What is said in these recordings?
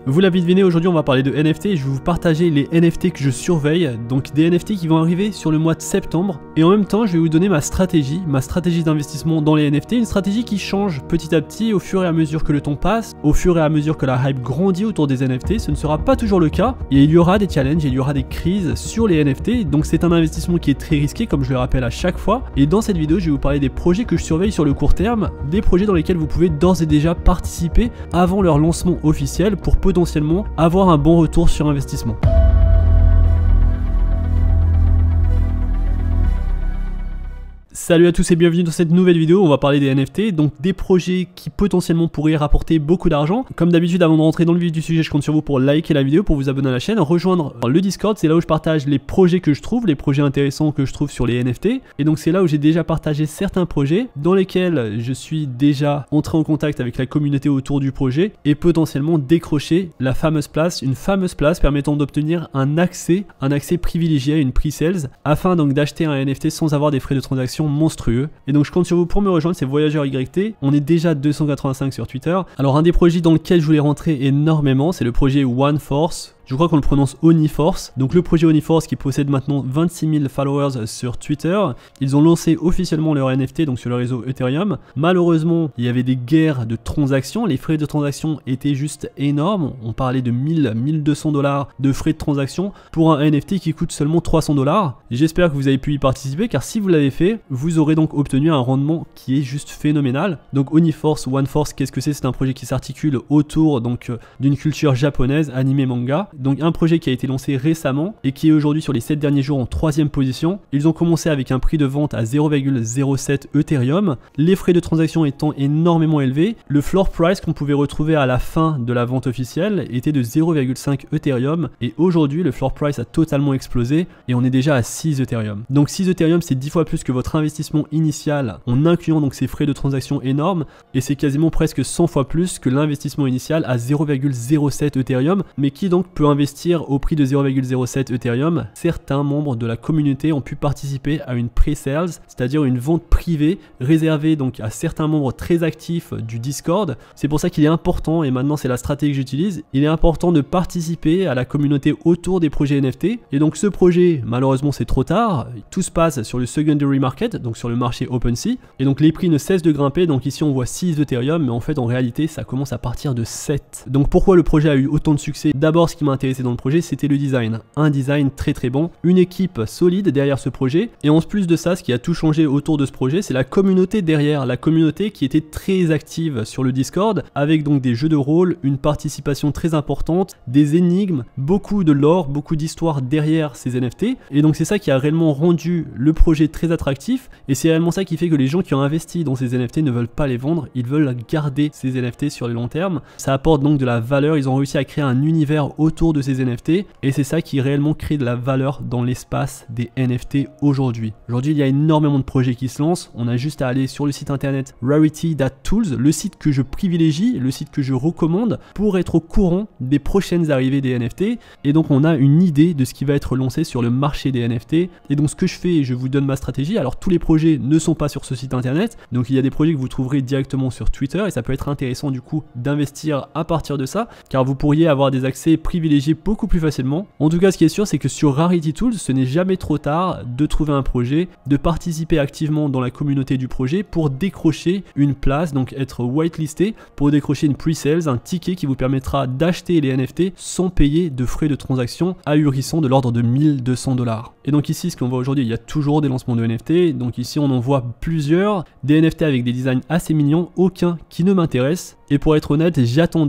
Vous l'avez deviné, aujourd'hui on va parler de NFT et je vais vous partager les NFT que je surveille, donc des NFT qui vont arriver sur le mois de septembre, et en même temps je vais vous donner ma stratégie d'investissement dans les NFT, une stratégie qui change petit à petit au fur et à mesure que le temps passe, au fur et à mesure que la hype grandit autour des NFT. Ce ne sera pas toujours le cas et il y aura des challenges, il y aura des crises sur les NFT, donc c'est un investissement qui est très risqué comme je le rappelle à chaque fois, et dans cette vidéo je vais vous parler des projets que je surveille sur le court terme, des projets dans lesquels vous pouvez d'ores et déjà participer avant leur lancement officiel pour potentiellement avoir un bon retour sur investissement. Salut à tous et bienvenue dans cette nouvelle vidéo. On va parler des NFT, donc des projets qui potentiellement pourraient rapporter beaucoup d'argent. Comme d'habitude, avant de rentrer dans le vif du sujet, je compte sur vous pour liker la vidéo, pour vous abonner à la chaîne, rejoindre le Discord. C'est là où je partage les projets que je trouve, les projets intéressants que je trouve sur les NFT. Et donc c'est là où j'ai déjà partagé certains projets dans lesquels je suis déjà entré en contact avec la communauté autour du projet et potentiellement décrocher la fameuse place, une fameuse place permettant d'obtenir un accès privilégié à une pre-sales afin donc d'acheter un NFT sans avoir des frais de transaction monstrueux. Et donc je compte sur vous pour me rejoindre, c'est Voyageur YT. On est déjà 285 sur Twitter. Alors un des projets dans lequel je voulais rentrer énormément, c'est le projet OneForce. Je crois qu'on le prononce OniForce. Donc le projet OniForce qui possède maintenant 26 000 followers sur Twitter. Ils ont lancé officiellement leur NFT donc sur le réseau Ethereum. Malheureusement, il y avait des guerres de transactions. Les frais de transaction étaient juste énormes. On parlait de 1200 $ de frais de transaction pour un NFT qui coûte seulement 300 $. J'espère que vous avez pu y participer car si vous l'avez fait, vous aurez donc obtenu un rendement qui est juste phénoménal. Donc OniForce, OneForce, qu'est-ce que c'est? C'est un projet qui s'articule autour donc d'une culture japonaise, anime manga. Donc un projet qui a été lancé récemment et qui est aujourd'hui sur les 7 derniers jours en 3e position. Ils ont commencé avec un prix de vente à 0,07 Ethereum, les frais de transaction étant énormément élevés. Le floor price qu'on pouvait retrouver à la fin de la vente officielle était de 0,5 Ethereum et aujourd'hui le floor price a totalement explosé et on est déjà à 6 Ethereum. Donc 6 Ethereum c'est 10 fois plus que votre investissement initial en incluant donc ces frais de transaction énormes et c'est quasiment presque 100 fois plus que l'investissement initial à 0,07 Ethereum, mais qui donc peut investir au prix de 0,07 Ethereum. Certains membres de la communauté ont pu participer à une pre-sales, c'est-à-dire une vente privée réservée donc à certains membres très actifs du Discord. C'est pour ça qu'il est important, et maintenant c'est la stratégie que j'utilise, il est important de participer à la communauté autour des projets NFT. Et donc ce projet, malheureusement c'est trop tard, tout se passe sur le secondary market, donc sur le marché OpenSea, et donc les prix ne cessent de grimper. Donc ici on voit 6 Ethereum, mais en fait en réalité ça commence à partir de 7. Donc pourquoi le projet a eu autant de succès? D'abord, ce qui m'a intéressé dans le projet, c'était le design. Un design très bon, une équipe solide derrière ce projet, et en plus de ça, ce qui a tout changé autour de ce projet, c'est la communauté derrière, la communauté qui était très active sur le Discord, avec donc des jeux de rôle, une participation très importante, des énigmes, beaucoup de lore, beaucoup d'histoires derrière ces NFT, et donc c'est ça qui a réellement rendu le projet très attractif, et c'est réellement ça qui fait que les gens qui ont investi dans ces NFT ne veulent pas les vendre, ils veulent garder ces NFT sur le long terme. Ça apporte donc de la valeur, ils ont réussi à créer un univers autour de ces NFT et c'est ça qui réellement crée de la valeur dans l'espace des NFT aujourd'hui. Aujourd'hui, il y a énormément de projets qui se lancent. On a juste à aller sur le site internet rarity.tools, le site que je privilégie, le site que je recommande pour être au courant des prochaines arrivées des NFT. Et donc, on a une idée de ce qui va être lancé sur le marché des NFT. Et donc, ce que je fais, je vous donne ma stratégie. Alors, tous les projets ne sont pas sur ce site internet. Donc, il y a des projets que vous trouverez directement sur Twitter et ça peut être intéressant du coup d'investir à partir de ça, car vous pourriez avoir des accès privilégiés beaucoup plus facilement. En tout cas, ce qui est sûr, c'est que sur Rarity Tools, ce n'est jamais trop tard de trouver un projet, de participer activement dans la communauté du projet pour décrocher une place, donc être whitelisté pour décrocher une pre-sales, un ticket qui vous permettra d'acheter les NFT sans payer de frais de transaction ahurissants de l'ordre de 1200 $. Et donc ici, ce qu'on voit aujourd'hui, il y a toujours des lancements de NFT. Donc ici, on en voit plusieurs, des NFT avec des designs assez mignons, aucun qui ne m'intéresse. Et pour être honnête, j'attends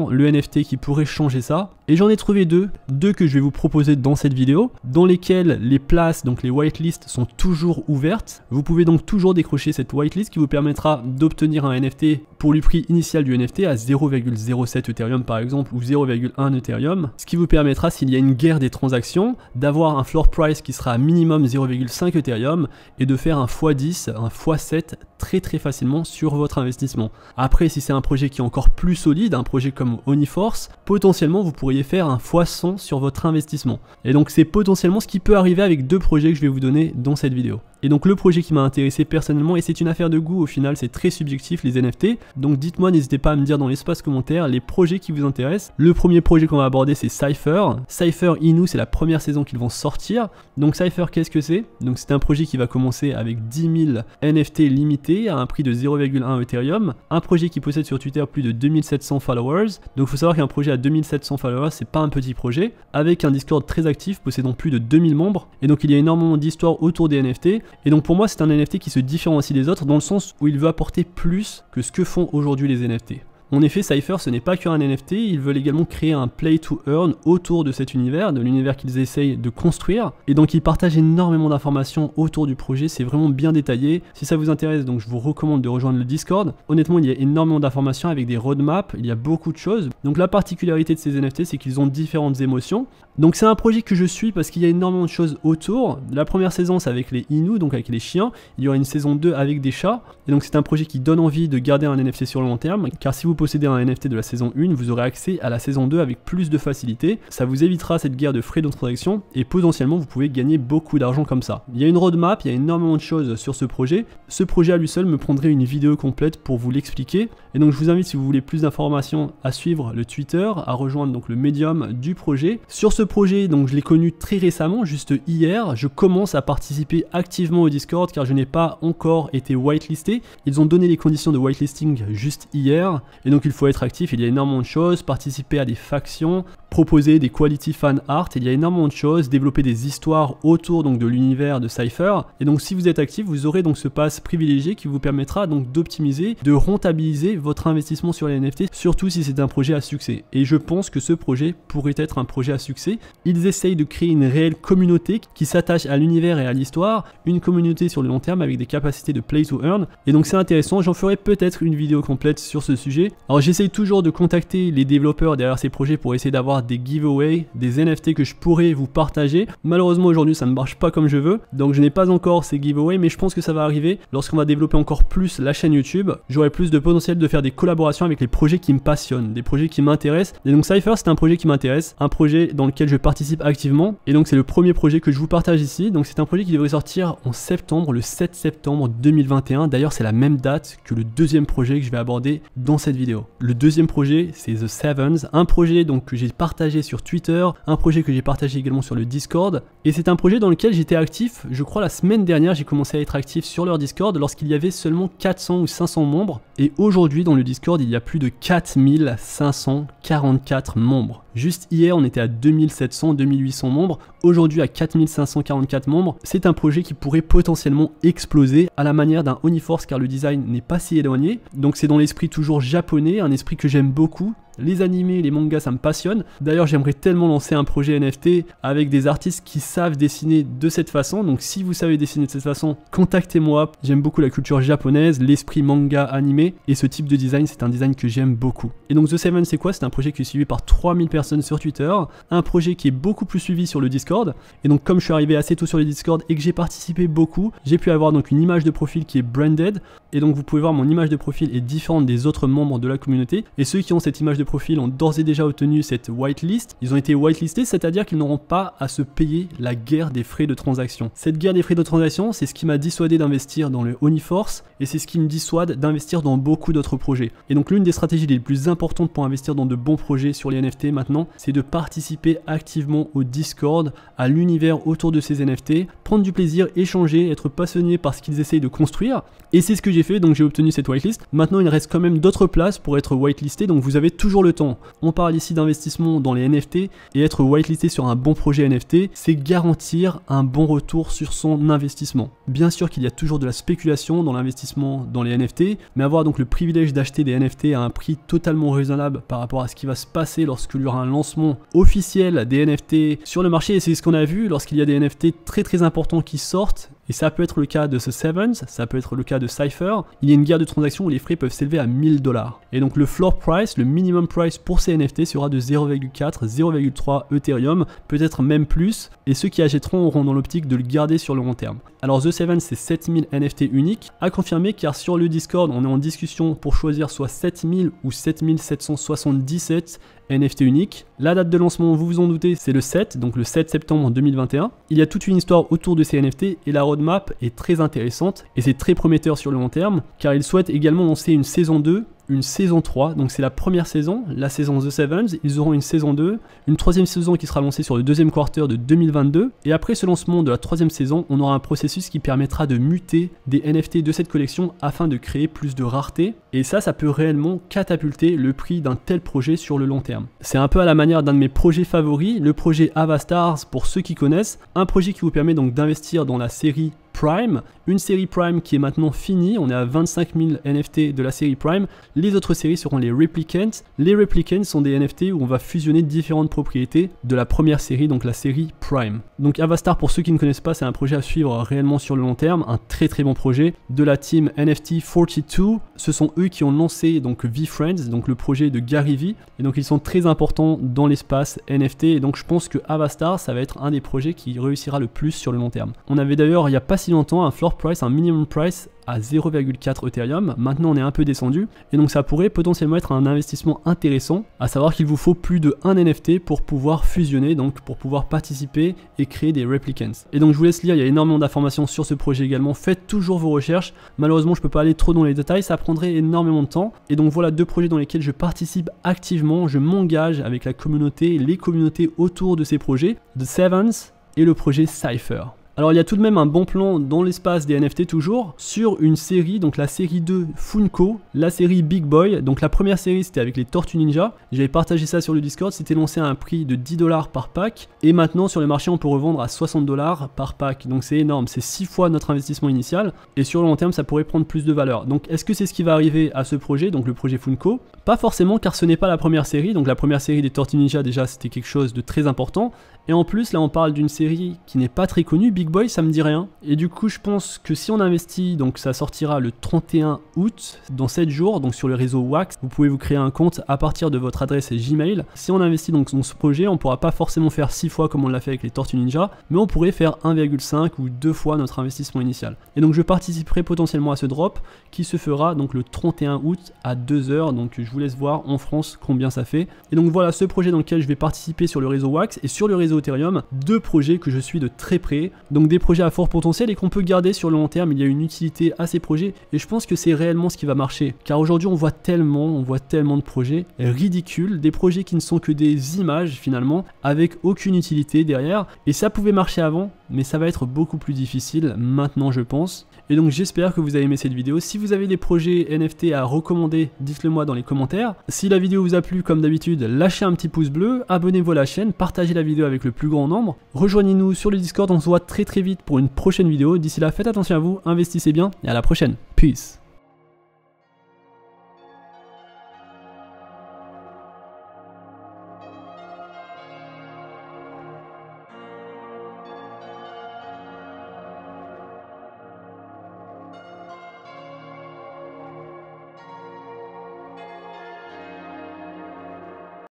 le NFT qui pourrait changer ça. Et j'en ai trouvé deux que je vais vous proposer dans cette vidéo, dans lesquelles les places, donc les whitelists, sont toujours ouvertes. Vous pouvez donc toujours décrocher cette whitelist qui vous permettra d'obtenir un NFT pour le prix initial du NFT à 0,07 Ethereum par exemple, ou 0,1 Ethereum. Ce qui vous permettra, s'il y a une guerre des transactions, d'avoir un floor price qui sera à minimum 0,5 Ethereum et de faire un x10, un x7 très facilement sur votre investissement. Après, si c'est un projet qui est encore plus solide, un projet comme OniForce, potentiellement vous pourriez faire un x100 sur votre investissement. Et donc c'est potentiellement ce qui peut arriver avec deux projets que je vais vous donner dans cette vidéo. Et donc le projet qui m'a intéressé personnellement, et c'est une affaire de goût au final, c'est très subjectif les NFT, donc dites-moi, n'hésitez pas à me dire dans l'espace commentaire les projets qui vous intéressent. Le premier projet qu'on va aborder c'est Cypher. Cypher Inu, c'est la première saison qu'ils vont sortir. Donc Cypher, qu'est-ce que c'est? Donc c'est un projet qui va commencer avec 10 000 NFT limités à un prix de 0,1 Ethereum. Un projet qui possède sur Twitter plus de 2700 followers. Donc il faut savoir qu'un projet à 2700 followers, c'est pas un petit projet, avec un Discord très actif possédant plus de 2000 membres. Et donc il y a énormément d'histoires autour des NFT. Et donc pour moi c'est un NFT qui se différencie des autres dans le sens où il veut apporter plus que ce que font aujourd'hui les NFT. En effet, Cypher, ce n'est pas qu'un NFT, ils veulent également créer un play to earn autour de cet univers, de l'univers qu'ils essayent de construire. Et donc ils partagent énormément d'informations autour du projet, c'est vraiment bien détaillé. Si ça vous intéresse, donc je vous recommande de rejoindre le Discord. Honnêtement, il y a énormément d'informations avec des roadmaps, il y a beaucoup de choses. Donc la particularité de ces NFT, c'est qu'ils ont différentes émotions. Donc c'est un projet que je suis parce qu'il y a énormément de choses autour. La première saison, c'est avec les Inu, donc avec les chiens. Il y aura une saison 2 avec des chats. Et donc c'est un projet qui donne envie de garder un NFT sur le long terme, car si vous possédez un NFT de la saison 1, vous aurez accès à la saison 2 avec plus de facilité. Ça vous évitera cette guerre de frais de transaction et potentiellement vous pouvez gagner beaucoup d'argent comme ça. Il y a une roadmap, il y a énormément de choses sur ce projet. Ce projet à lui seul me prendrait une vidéo complète pour vous l'expliquer. Et donc je vous invite, si vous voulez plus d'informations, à suivre le Twitter, à rejoindre donc le médium du projet. Sur ce projet, donc je l'ai connu très récemment, juste hier. Je commence à participer activement au Discord car je n'ai pas encore été whitelisté. Ils ont donné les conditions de whitelisting juste hier. Et donc il faut être actif, il y a énormément de choses, participer à des factions, proposer des quality fan art, il y a énormément de choses, développer des histoires autour donc de l'univers de Cypher. Et donc si vous êtes actif, vous aurez donc ce pass privilégié qui vous permettra donc d'optimiser, de rentabiliser votre investissement sur les NFT, surtout si c'est un projet à succès. Et je pense que ce projet pourrait être un projet à succès. Ils essayent de créer une réelle communauté qui s'attache à l'univers et à l'histoire, une communauté sur le long terme avec des capacités de play to earn. Et donc c'est intéressant, j'en ferai peut-être une vidéo complète sur ce sujet. Alors j'essaye toujours de contacter les développeurs derrière ces projets pour essayer d'avoir des giveaways, des NFT que je pourrais vous partager. Malheureusement aujourd'hui ça ne marche pas comme je veux, donc je n'ai pas encore ces giveaways, mais je pense que ça va arriver lorsqu'on va développer encore plus la chaîne YouTube. J'aurai plus de potentiel de faire des collaborations avec les projets qui me passionnent, des projets qui m'intéressent. Et donc Cypher, c'est un projet qui m'intéresse, un projet dans lequel je participe activement, et donc c'est le premier projet que je vous partage ici. Donc c'est un projet qui devrait sortir en septembre, le 7 septembre 2021. D'ailleurs c'est la même date que le deuxième projet que je vais aborder dans cette vidéo. Le deuxième projet c'est The Sevens, un projet donc que j'ai partagé sur Twitter, un projet que j'ai partagé également sur le Discord, et c'est un projet dans lequel j'étais actif, je crois la semaine dernière j'ai commencé à être actif sur leur Discord lorsqu'il y avait seulement 400 ou 500 membres, et aujourd'hui dans le Discord il y a plus de 4544 membres. Juste hier, on était à 2700, 2800 membres. Aujourd'hui, à 4544 membres. C'est un projet qui pourrait potentiellement exploser à la manière d'un Oniforce car le design n'est pas si éloigné. Donc c'est dans l'esprit toujours japonais, un esprit que j'aime beaucoup. Les animés, les mangas, ça me passionne. D'ailleurs, j'aimerais tellement lancer un projet NFT avec des artistes qui savent dessiner de cette façon. Donc si vous savez dessiner de cette façon, contactez-moi. J'aime beaucoup la culture japonaise, l'esprit manga animé. Et ce type de design, c'est un design que j'aime beaucoup. Et donc The Seven, c'est quoi? C'est un projet qui est suivi par 3000 personnes sur Twitter. Un projet qui est beaucoup plus suivi sur le Discord. Et donc comme je suis arrivé assez tôt sur le Discord et que j'ai participé beaucoup, j'ai pu avoir donc une image de profil qui est branded. Et donc vous pouvez voir mon image de profil est différente des autres membres de la communauté. Et ceux qui ont cette image de profil ont d'ores et déjà obtenu cette whitelist. Ils ont été whitelistés, c'est-à-dire qu'ils n'auront pas à se payer la guerre des frais de transaction. Cette guerre des frais de transaction, c'est ce qui m'a dissuadé d'investir dans le Oniforce et c'est ce qui me dissuade d'investir dans beaucoup d'autres projets. Et donc l'une des stratégies les plus importantes pour investir dans de bons projets sur les NFT maintenant, c'est de participer activement au Discord, à l'univers autour de ces NFT, prendre du plaisir, échanger, être passionné par ce qu'ils essayent de construire. Et c'est ce que j'ai fait, donc j'ai obtenu cette whitelist. Maintenant il reste quand même d'autres places pour être whitelisté, donc vous avez toujours le temps. On parle ici d'investissement dans les NFT et être whitelisté sur un bon projet NFT, c'est garantir un bon retour sur son investissement. Bien sûr qu'il y a toujours de la spéculation dans l'investissement dans les NFT, mais avoir donc le privilège d'acheter des NFT à un prix totalement raisonnable par rapport à ce qui va se passer lorsqu'il y aura un lancement officiel des NFT sur le marché, et c'est ce qu'on a vu lorsqu'il y a des NFT très importants qui sortent. Et ça peut être le cas de The Sevens, ça peut être le cas de Cypher. Il y a une guerre de transactions où les frais peuvent s'élever à 1000 $. Et donc le floor price, le minimum price pour ces NFT sera de 0,4, 0,3 Ethereum, peut-être même plus. Et ceux qui achèteront auront dans l'optique de le garder sur le long terme. Alors The Seven, c'est 7000 NFT uniques, à confirmer car sur le Discord, on est en discussion pour choisir soit 7000 ou 7777 NFT uniques. La date de lancement, vous vous en doutez, c'est le 7, donc le 7 septembre 2021. Il y a toute une histoire autour de ces NFT et la roadmap est très intéressante et c'est très prometteur sur le long terme car ils souhaitent également lancer une saison 2, une saison 3, donc c'est la première saison, la saison The Sevens, ils auront une saison 2, une troisième saison qui sera lancée sur le deuxième quarter de 2022, et après ce lancement de la troisième saison, on aura un processus qui permettra de muter des NFT de cette collection afin de créer plus de rareté, et ça peut réellement catapulter le prix d'un tel projet sur le long terme. C'est un peu à la manière d'un de mes projets favoris, le projet Avastars pour ceux qui connaissent, un projet qui vous permet donc d'investir dans la série Prime, une série Prime qui est maintenant finie, on est à 25 000 NFT de la série Prime, les autres séries seront les Replicants. Les Replicants sont des NFT où on va fusionner différentes propriétés de la première série, donc la série Prime. Donc Avastar, pour ceux qui ne connaissent pas, c'est un projet à suivre réellement sur le long terme, un très bon projet de la team NFT 42, ce sont eux qui ont lancé donc VeeFriends, donc le projet de Gary Vee, et donc ils sont très importants dans l'espace NFT, et donc je pense que Avastar, ça va être un des projets qui réussira le plus sur le long terme. On avait d'ailleurs il n'y a pas si longtemps un floor price, un minimum price à 0,4 Ethereum, maintenant on est un peu descendu, et donc ça pourrait potentiellement être un investissement intéressant, à savoir qu'il vous faut plus de 1 NFT pour pouvoir fusionner, donc pour pouvoir participer et créer des replicants. Et donc je vous laisse lire, il y a énormément d'informations sur ce projet également, faites toujours vos recherches, malheureusement je peux pas aller trop dans les détails, ça prendrait énormément de temps, et donc voilà deux projets dans lesquels je participe activement, je m'engage avec la communauté, les communautés autour de ces projets, The Sevens et le projet Cypher. Alors il y a tout de même un bon plan dans l'espace des NFT toujours, sur une série, donc la série 2 Funko, la série Big Boy, donc la première série c'était avec les Tortues Ninja, j'avais partagé ça sur le Discord, c'était lancé à un prix de 10 $ par pack, et maintenant sur le marché on peut revendre à 60 $ par pack, donc c'est énorme, c'est 6 fois notre investissement initial, et sur le long terme ça pourrait prendre plus de valeur. Donc est-ce que c'est ce qui va arriver à ce projet, donc le projet Funko? Pas forcément car ce n'est pas la première série, donc la première série des Tortues Ninja déjà c'était quelque chose de très important, et en plus là on parle d'une série qui n'est pas très connue, Big Boy ça me dit rien, et du coup je pense que si on investit, donc ça sortira le 31 août, dans 7 jours, donc sur le réseau Wax, vous pouvez vous créer un compte à partir de votre adresse Gmail. Si on investit donc dans ce projet, on pourra pas forcément faire 6 fois comme on l'a fait avec les Tortues Ninja, mais on pourrait faire 1,5 ou 2 fois notre investissement initial. Et donc je participerai potentiellement à ce drop qui se fera donc le 31 août à 2 h, donc je vous laisse voir en France combien ça fait. Et donc voilà ce projet dans lequel je vais participer sur le réseau Wax et sur le réseau Ethereum, deux projets que je suis de très près, donc des projets à fort potentiel et qu'on peut garder sur le long terme. Il y a une utilité à ces projets et je pense que c'est réellement ce qui va marcher, car aujourd'hui on voit tellement de projets ridicules, des projets qui ne sont que des images finalement avec aucune utilité derrière, et ça pouvait marcher avant mais ça va être beaucoup plus difficile maintenant je pense. Et donc j'espère que vous avez aimé cette vidéo. Si vous avez des projets NFT à recommander, dites-le moi dans les commentaires. Si la vidéo vous a plu, comme d'habitude, lâchez un petit pouce bleu, abonnez-vous à la chaîne, partagez la vidéo avec le plus grand nombre, rejoignez-nous sur le Discord, on se voit très vite pour une prochaine vidéo. D'ici là, faites attention à vous, investissez bien et à la prochaine. Peace.